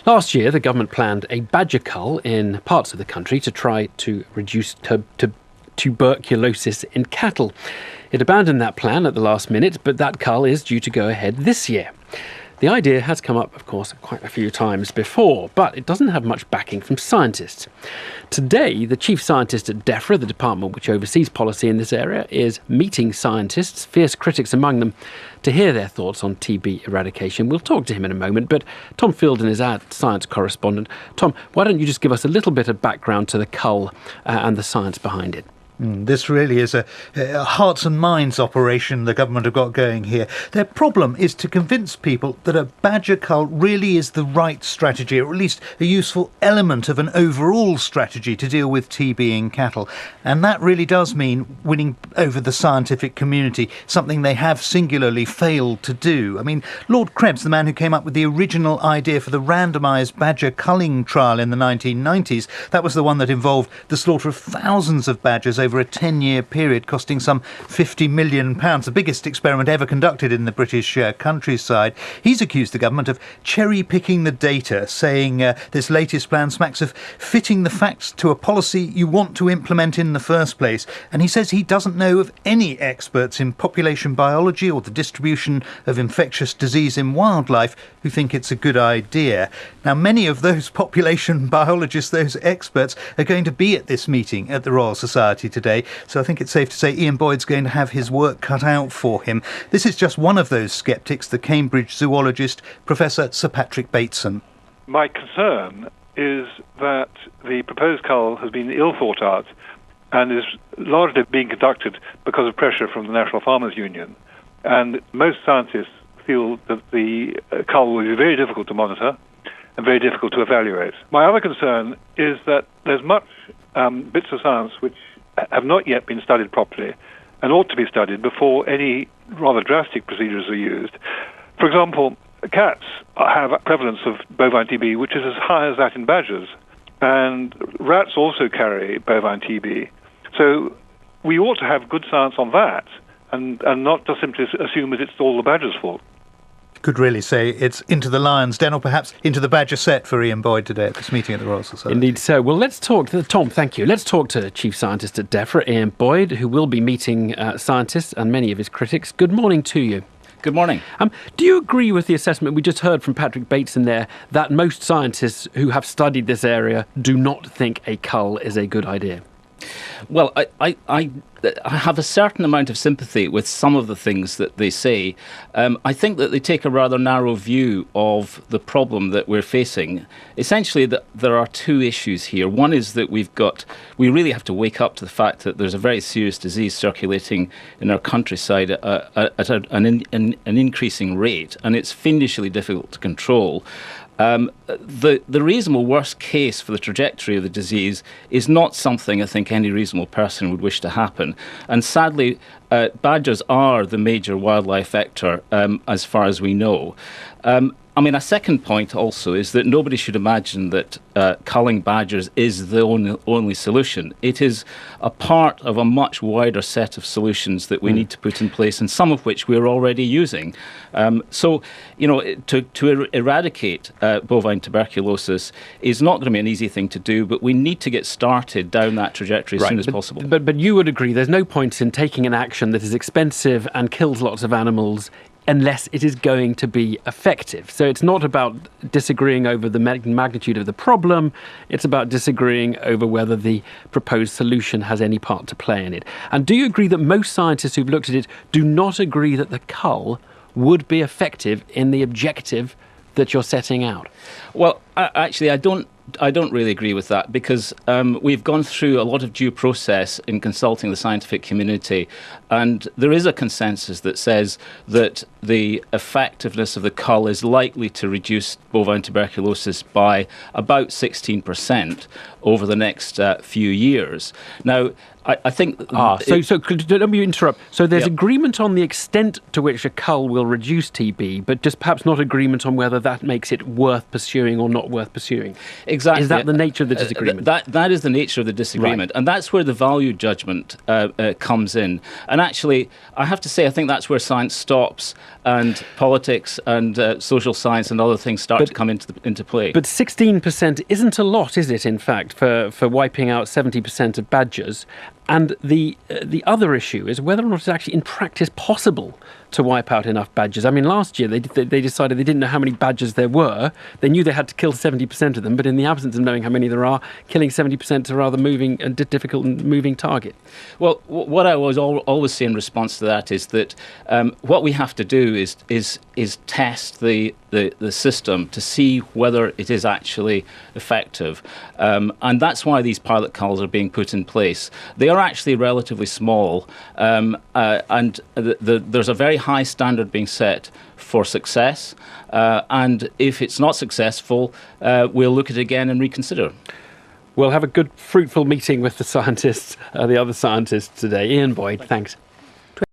Last year, the government planned a badger cull in parts of the country to try to reduce tuberculosis in cattle. It abandoned that plan at the last minute, but that cull is due to go ahead this year. The idea has come up, of course, quite a few times before, but it doesn't have much backing from scientists. Today, the chief scientist at DEFRA, the department which oversees policy in this area, is meeting scientists, fierce critics among them, to hear their thoughts on TB eradication. We'll talk to him in a moment, but Tom Fielden is our science correspondent. Tom, why don't you just give us a little bit of background to the cull and the science behind it? This really is a hearts and minds operation the government have got going here. Their problem is to convince people that a badger cull really is the right strategy, or at least a useful element of an overall strategy to deal with TB in cattle. And that really does mean winning over the scientific community, something they have singularly failed to do. I mean, Lord Krebs, the man who came up with the original idea for the randomised badger culling trial in the 1990s, that was the one that involved the slaughter of thousands of badgers over a 10-year period, costing some £50 million, the biggest experiment ever conducted in the British countryside. He's accused the government of cherry-picking the data, saying this latest plan smacks of fitting the facts to a policy you want to implement in the first place. And he says he doesn't know of any experts in population biology or the distribution of infectious disease in wildlife who think it's a good idea. Now, many of those population biologists, those experts, are going to be at this meeting at the Royal Society today, so I think it's safe to say Ian Boyd's going to have his work cut out for him. This is just one of those sceptics, the Cambridge zoologist, Professor Sir Patrick Bateson. My concern is that the proposed cull has been ill thought out and is largely being conducted because of pressure from the National Farmers Union. And most scientists feel that the cull will be very difficult to monitor and very difficult to evaluate. My other concern is that there's much bits of science which have not yet been studied properly and ought to be studied before any rather drastic procedures are used. For example, cats have a prevalence of bovine TB which is as high as that in badgers, and rats also carry bovine TB. So we ought to have good science on that and not just simply assume that it's all the badger's fault. Could really say it's into the lion's den, or perhaps into the badger set for Ian Boyd today at this meeting at the Royal Society. Indeed so. Well, let's talk to Tom, thank you. Let's talk to Chief Scientist at DEFRA, Ian Boyd, who will be meeting scientists and many of his critics. Good morning to you. Good morning. Do you agree with the assessment we just heard from Patrick Bateson there, that most scientists who have studied this area do not think a cull is a good idea? Well, I have a certain amount of sympathy with some of the things that they say. I think that they take a rather narrow view of the problem that we're facing. Essentially, there are two issues here. One is that we really have to wake up to the fact that there's a very serious disease circulating in our countryside at an increasing rate, and it's fiendishly difficult to control. The reasonable worst case for the trajectory of the disease is not something I think any reasonable person would wish to happen. And sadly, badgers are the major wildlife vector as far as we know. A second point also is that nobody should imagine that culling badgers is the only solution. It is a part of a much wider set of solutions that we need to put in place, and some of which we're already using. To eradicate bovine tuberculosis is not going to be an easy thing to do, but we need to get started down that trajectory as soon as possible. But you would agree there's no point in taking an action that is expensive and kills lots of animals unless it is going to be effective. So it's not about disagreeing over the magnitude of the problem, it's about disagreeing over whether the proposed solution has any part to play in it. And do you agree that most scientists who've looked at it do not agree that the cull would be effective in the objective that you're setting out? Well, actually, I don't really agree with that, because we've gone through a lot of due process in consulting the scientific community, and there is a consensus that says that the effectiveness of the cull is likely to reduce bovine tuberculosis by about 16% over the next few years. Now, I think... So let me interrupt. So there's agreement on the extent to which a cull will reduce TB, but just perhaps not agreement on whether that makes it worth pursuing or not worth pursuing. Exactly. Is that the nature of the disagreement? That is the nature of the disagreement. Right. And that's where the value judgment comes in. And actually, I have to say, I think that's where science stops and politics and social science and other things start to come into play. But 16% isn't a lot, is it, in fact, for wiping out 70% of badgers? And the other issue is whether or not it's actually in practice possible to wipe out enough badgers. I mean, last year they decided they didn't know how many badgers there were. They knew they had to kill 70% of them, but in the absence of knowing how many there are, killing 70% is a rather moving and difficult moving target. Well, what I was always say in response to that is that what we have to do is test the system to see whether it is actually effective, and that's why these pilot culls are being put in place. They are actually relatively small, and there's a very high standard being set for success, and if it's not successful, we'll look at it again and reconsider. We'll have a good, fruitful meeting with the scientists, the other scientists today. Ian Boyd, thanks.